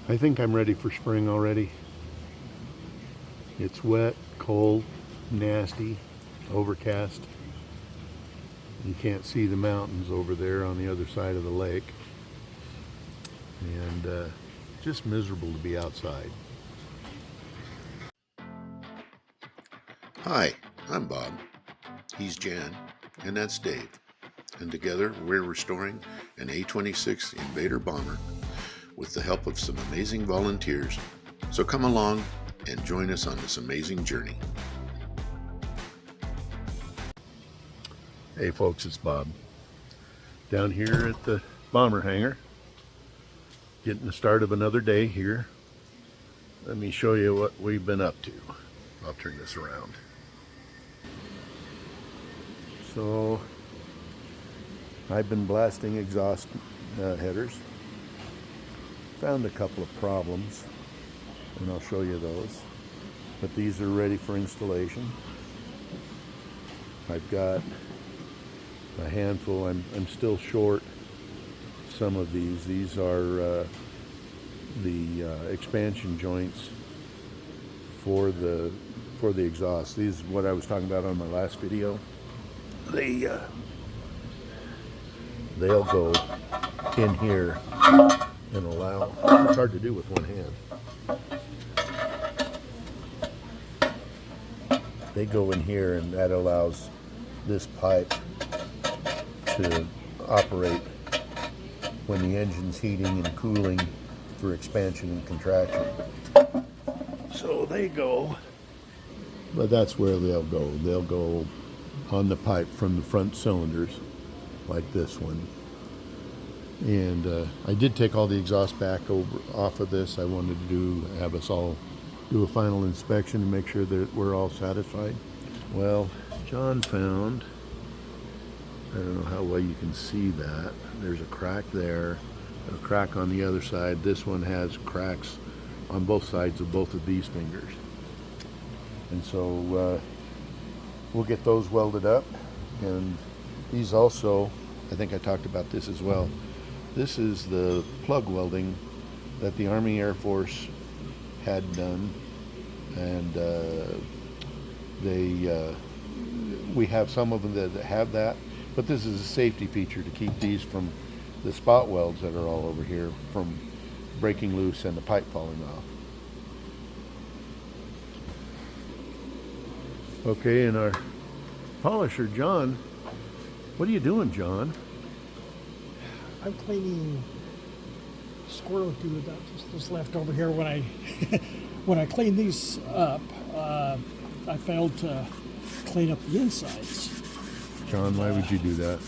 I think I'm ready for spring already. It's wet, cold, nasty, overcast. You can't see the mountains over there on the other side of the lake. And just miserable to be outside. Hi, I'm Bob. He's Jan, and that's Dave. And together we're restoring an A-26 Invader bomber with the help of some amazing volunteers. So come along and join us on this amazing journey. Hey folks, it's Bob. Down here at the bomber hangar, getting the start of another day here. Let me show you what we've been up to. I'll turn this around. So I've been blasting exhaust headers. Found a couple of problems, and I'll show you those. But these are ready for installation. I've got a handful. I'm still short some of these. These are the expansion joints for the exhaust. These are what I was talking about on my last video. They'll go in here and allow. It's hard to do with one hand. They go in here, and that allows this pipe to operate when the engine's heating and cooling for expansion and contraction. So they go, but that's where they'll go. They'll go on the pipe from the front cylinders, like this one. And I did take all the exhaust back off of this. I wanted to have us all do a final inspection to make sure that we're all satisfied. Well, John found, I don't know how well you can see that. There's a crack there, a crack on the other side. This one has cracks on both sides of both of these fingers. And so we'll get those welded up. And these also, I think I talked about this as well. This is the plug welding that the Army Air Force had done. And we have some of them that have that. But this is a safety feature to keep these from the spot welds that are all over here from breaking loose and the pipe falling off. Okay, and our polisher, John, what are you doing, John? I'm cleaning squirrel goo that just left over here. When I when I cleaned these up, I failed to clean up the insides. John, why would you do that?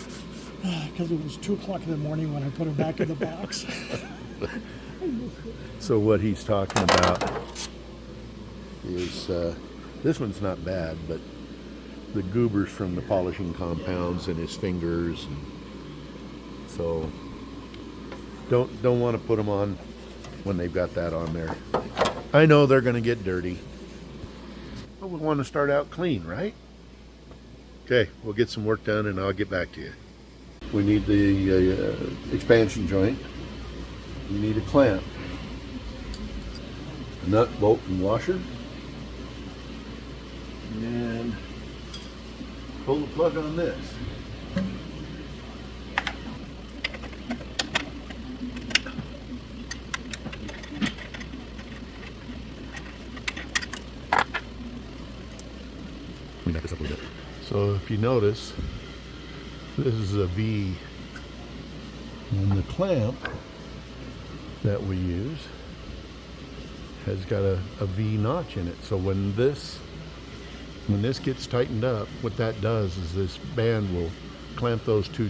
Because it was 2 o'clock in the morning when I put them back in the box. So what he's talking about is, this one's not bad, but the goobers from the polishing compounds in his fingers. And so don't want to put them on when they've got that on there. I know they're going to get dirty, but we want to start out clean, right? Okay, we'll get some work done and I'll get back to you. We need the expansion joint. You need a clamp, a nut, bolt, and washer. And pull the plug on this. Let me back this up a little bit. So if you notice, this is a V, and the clamp that we use has got a V notch in it. So when this gets tightened up, what that does is this band will clamp those two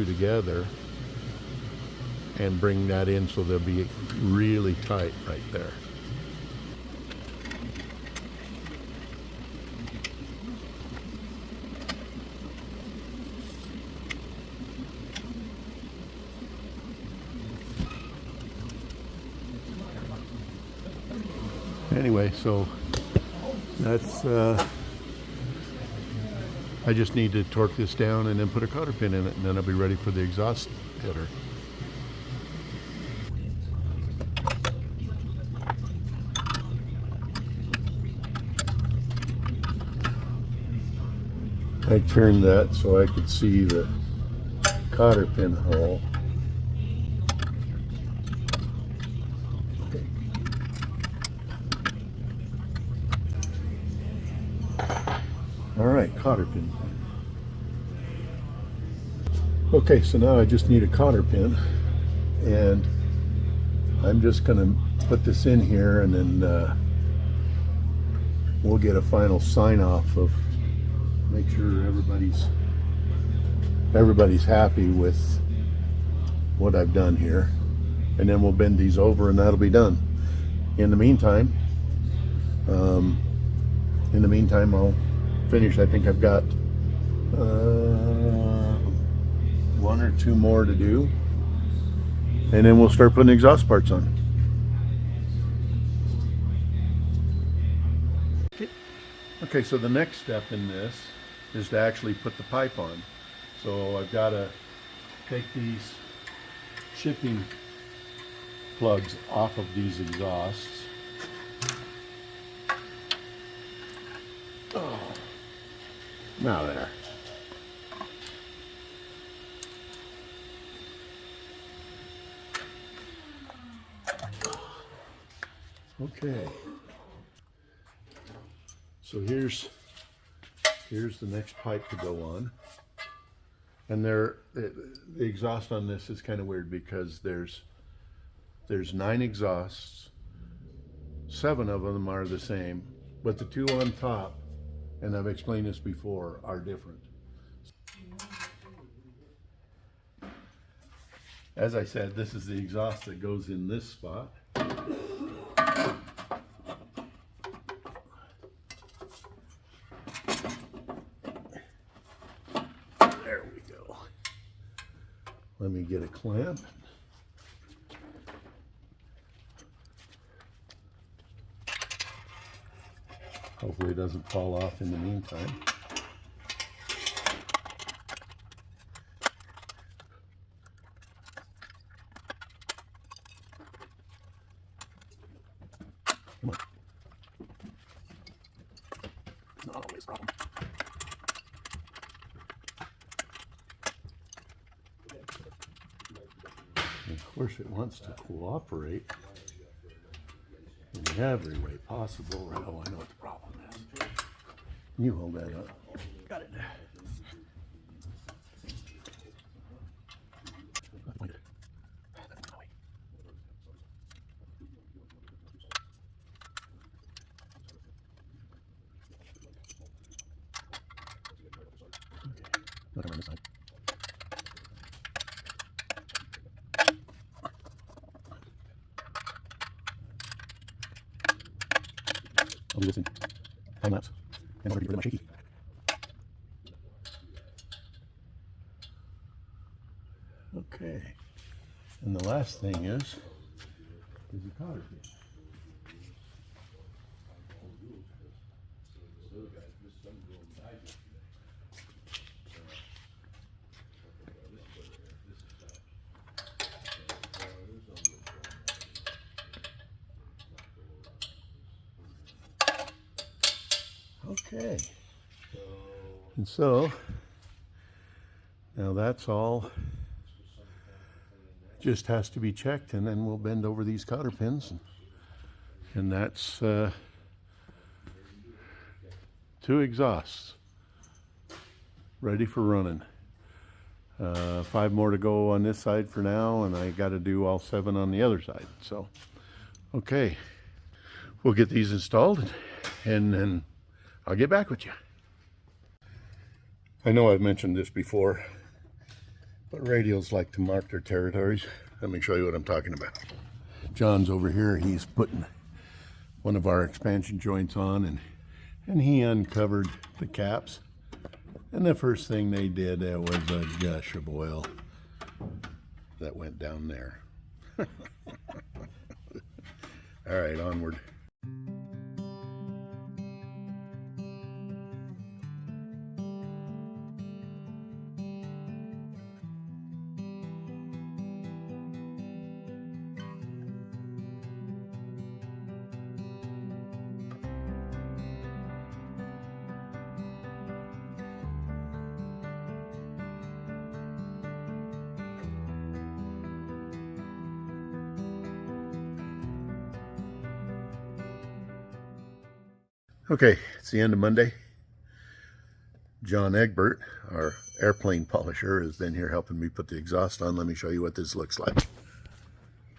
together and bring that in, so they'll be really tight right there. Anyway, so that's I just need to torque this down and then put a cotter pin in it, and then I'll be ready for the exhaust header. I turned that so I could see the cotter pin hole. Okay. All right, cotter pin. Okay, so now I just need a cotter pin, and I'm just gonna put this in here, and then we'll get a final sign off of, make sure everybody's happy with what I've done here, and then we'll bend these over and that'll be done. In the meantime, I'll finish. I think I've got one or two more to do, and then we'll start putting exhaust parts on. Okay, so the next step in this is to actually put the pipe on. So I've got to take these shipping plugs off of these exhausts. Oh, now there. Okay. So here's the next pipe to go on. And the exhaust on this is kind of weird because there's 9 exhausts. 7 of them are the same, but the 2 on top, and I've explained this before, are different. As I said, this is the exhaust that goes in this spot. There we go. Let me get a clamp. Hopefully it doesn't fall off in the meantime. Come on. Not always a problem. And of course it wants to cooperate in every way possible. Right? Oh, I know what the problem is. You hold that up. Got it. Let it run this side. I'll do this in time lapse in order to get rid of my shaky. Okay, and the last thing is the cotter pin. Okay, and so now that's all. Just has to be checked, and then we'll bend over these cotter pins, and that's 2 exhausts ready for running. 5 more to go on this side for now, and I got to do all 7 on the other side. So, okay, we'll get these installed, and then I'll get back with you. I know I've mentioned this before, but radials like to mark their territories. Let me show you what I'm talking about. John's over here. He's putting one of our expansion joints on, and he uncovered the caps. And the first thing they did, there was a gush of oil that went down there. All right, onward. Okay, it's the end of Monday. John Egbert, our airplane polisher, has been here helping me put the exhaust on. Let me show you what this looks like.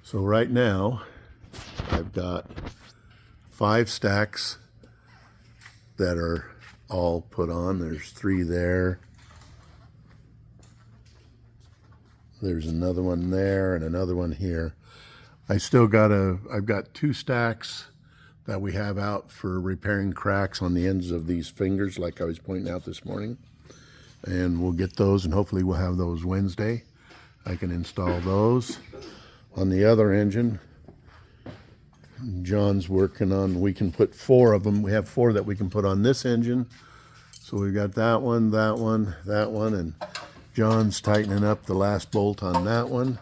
So right now, I've got 5 stacks that are all put on. There's 3 there. There's another one there and another one here. I've got 2 stacks that we have out for repairing cracks on the ends of these fingers, like I was pointing out this morning. And we'll get those, and hopefully we'll have those Wednesday. I can install those. On the other engine, John's working on, we can put 4 of them. We have 4 that we can put on this engine. So we've got that one, that one, that one, and John's tightening up the last bolt on that one.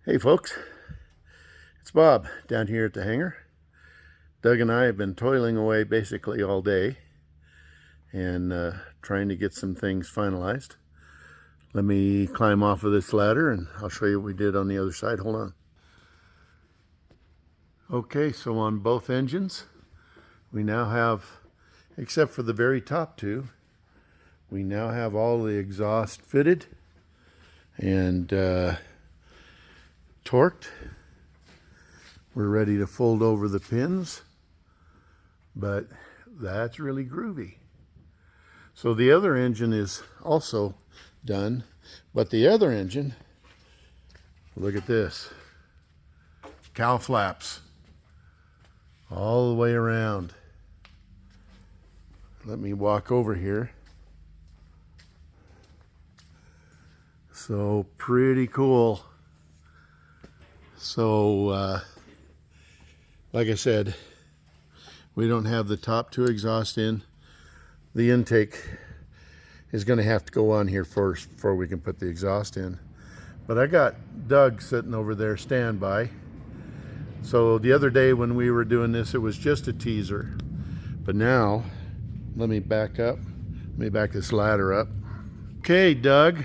Hey folks, it's Bob down here at the hangar. Doug and I have been toiling away basically all day and trying to get some things finalized. Let me climb off of this ladder and I'll show you what we did on the other side. Hold on. Okay, so on both engines, we now have, except for the very top 2, we now have all the exhaust fitted and torqued. We're ready to fold over the pins, but that's really groovy. So the other engine is also done, but the other engine, look at this, cowl flaps all the way around. Let me walk over here. So pretty cool. So, like I said, we don't have the top 2 exhaust in. The intake is going to have to go on here first before we can put the exhaust in. But I got Doug sitting over there standby. So the other day when we were doing this, it was just a teaser. But now, let me back up. Let me back this ladder up. Okay, Doug.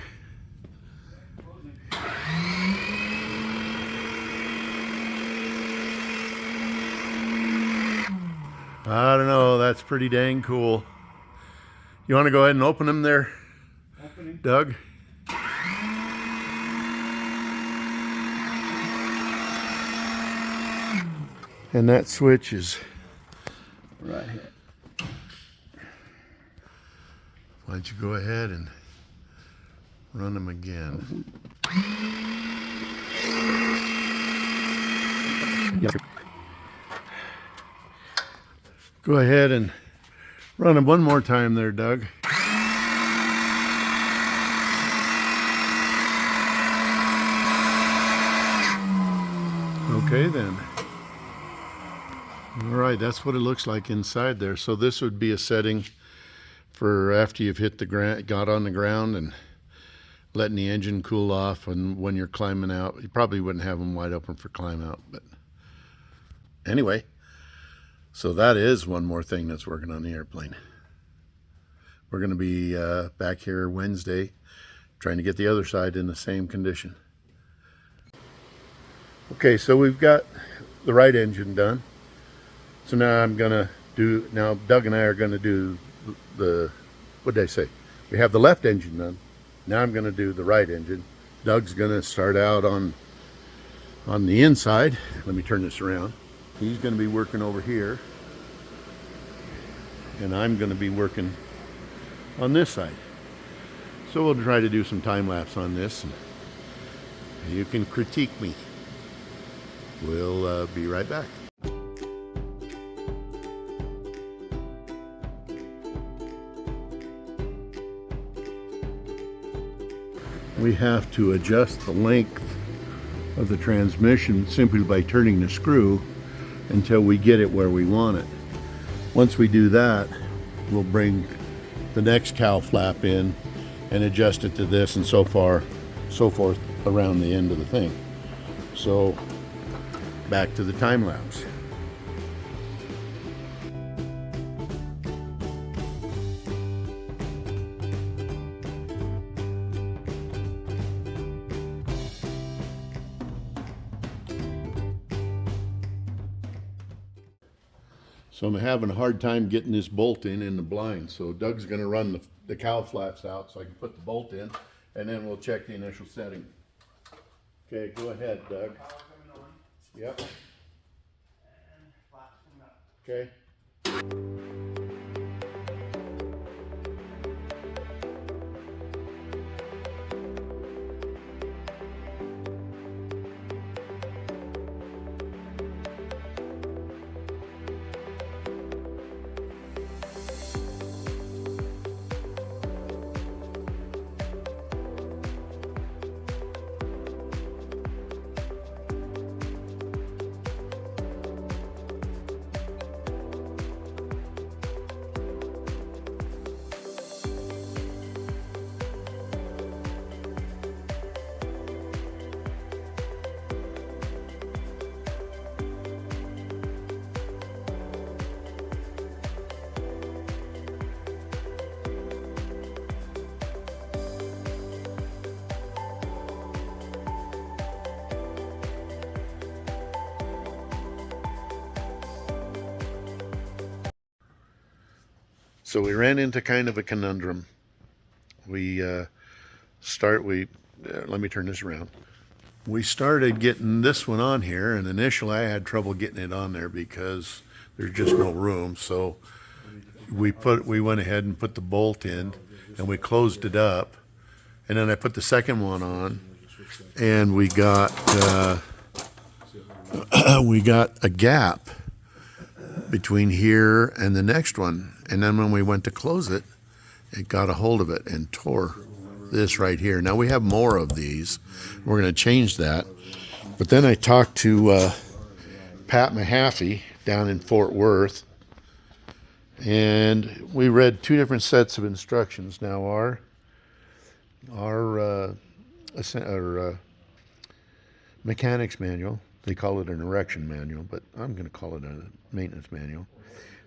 I don't know, that's pretty dang cool. You want to go ahead and open them there, Doug? And that switch is right here. Why don't you go ahead and run them again? Go ahead and run them one more time there, Doug. Okay then. All right, that's what it looks like inside there. So this would be a setting for after you've hit the ground, got on the ground, and letting the engine cool off. And when you're climbing out, you probably wouldn't have them wide open for climb out, but anyway. So that is one more thing that's working on the airplane. We're going to be back here Wednesday trying to get the other side in the same condition. Okay, so we've got the right engine done. So now Doug and I are going to do what did I say? We have the left engine done. Now I'm going to do the right engine. Doug's going to start out on the inside. Let me turn this around. He's going to be working over here, and I'm going to be working on this side. So we'll try to do some time lapse on this, and you can critique me. We'll be right back. we have to adjust the length of the transmission simply by turning the screw until we get it where we want it. Once we do that, we'll bring the next cowl flap in and adjust it to this, and so forth around the end of the thing. So back to the time lapse. So I'm having a hard time getting this bolt in the blind. So Doug's gonna run the cowl flaps out so I can put the bolt in, and then we'll check the initial setting. Okay, go ahead, Doug. Yep. Okay. So we ran into kind of a conundrum. Let me turn this around. We started getting this one on here, and initially I had trouble getting it on there because there's just no room. So we went ahead and put the bolt in, and we closed it up, and then I put the second one on, and we got a gap between here and the next one. And then when we went to close it, it got a hold of it and tore this right here. Now we have more of these. We're going to change that. But then I talked to Pat Mahaffey down in Fort Worth, and we read two different sets of instructions. Now our mechanics manual, they call it an erection manual, but I'm going to call it a maintenance manual,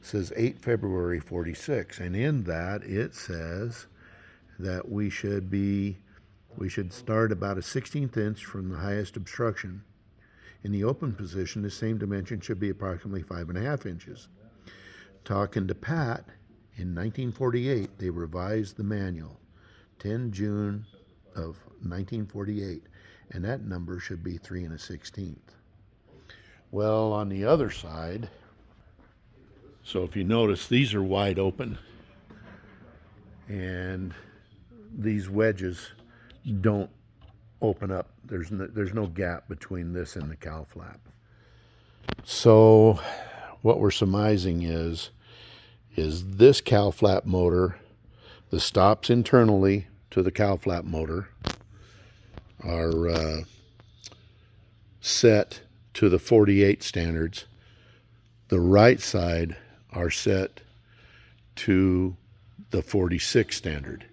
says 8 February 46, and in that it says that we should start about a 1/16 inch from the highest obstruction. In the open position, the same dimension should be approximately 5.5 inches. Talking to Pat, in 1948, they revised the manual, 10 June of 1948, and that number should be 3 1/16. Well, on the other side, so if you notice, these are wide open, and these wedges don't open up. There's no gap between this and the cowl flap. So what we're surmising is this cowl flap motor, the stops internally to the cowl flap motor are set to the 48 standards. The right side are set to the 46 standard.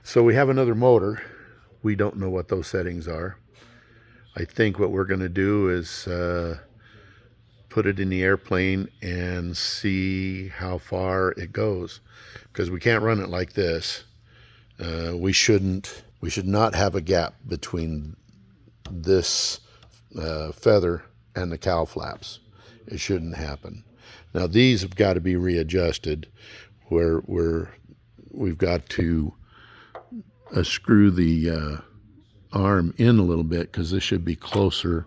So we have another motor. We don't know what those settings are. I think what we're going to do is put it in the airplane and see how far it goes, because we can't run it like this. We should not have a gap between this feather and the cowl flaps. It shouldn't happen. Now these have got to be readjusted, where we've got to screw the arm in a little bit, because this should be closer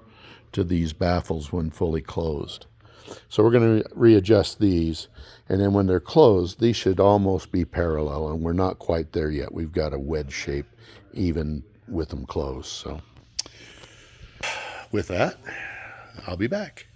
to these baffles when fully closed. So we're going to readjust these, and then when they're closed, these should almost be parallel, and we're not quite there yet. We've got a wedge shape even with them closed. So with that, I'll be back.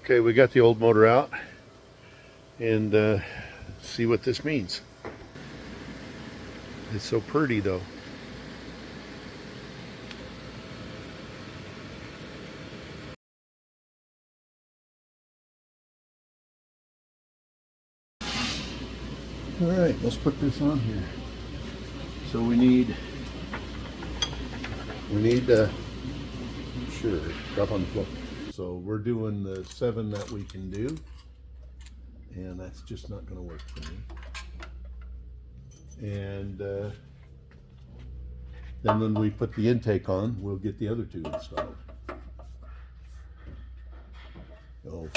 Okay, we got the old motor out, and see what this means. It's so pretty though. All right, let's put this on here. So we need sure, drop on the floor. So we're doing the 7 that we can do, and that's just not going to work for me. And then when we put the intake on, we'll get the other 2 installed. Oh,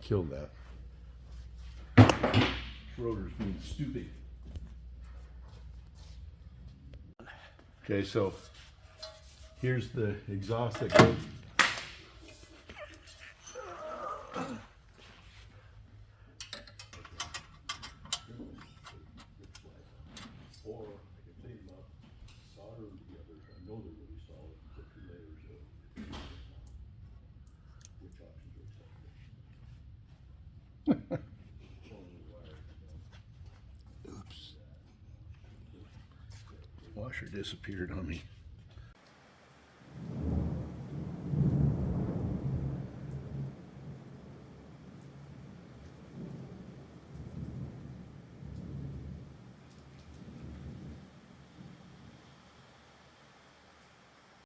kill that. Rotor's being stupid. Okay, so here's the exhaust that goes. Or I can take them up, solder them together. I know they're really solid. Put 2 layers of which options are acceptable. Oops. Washer disappeared on me.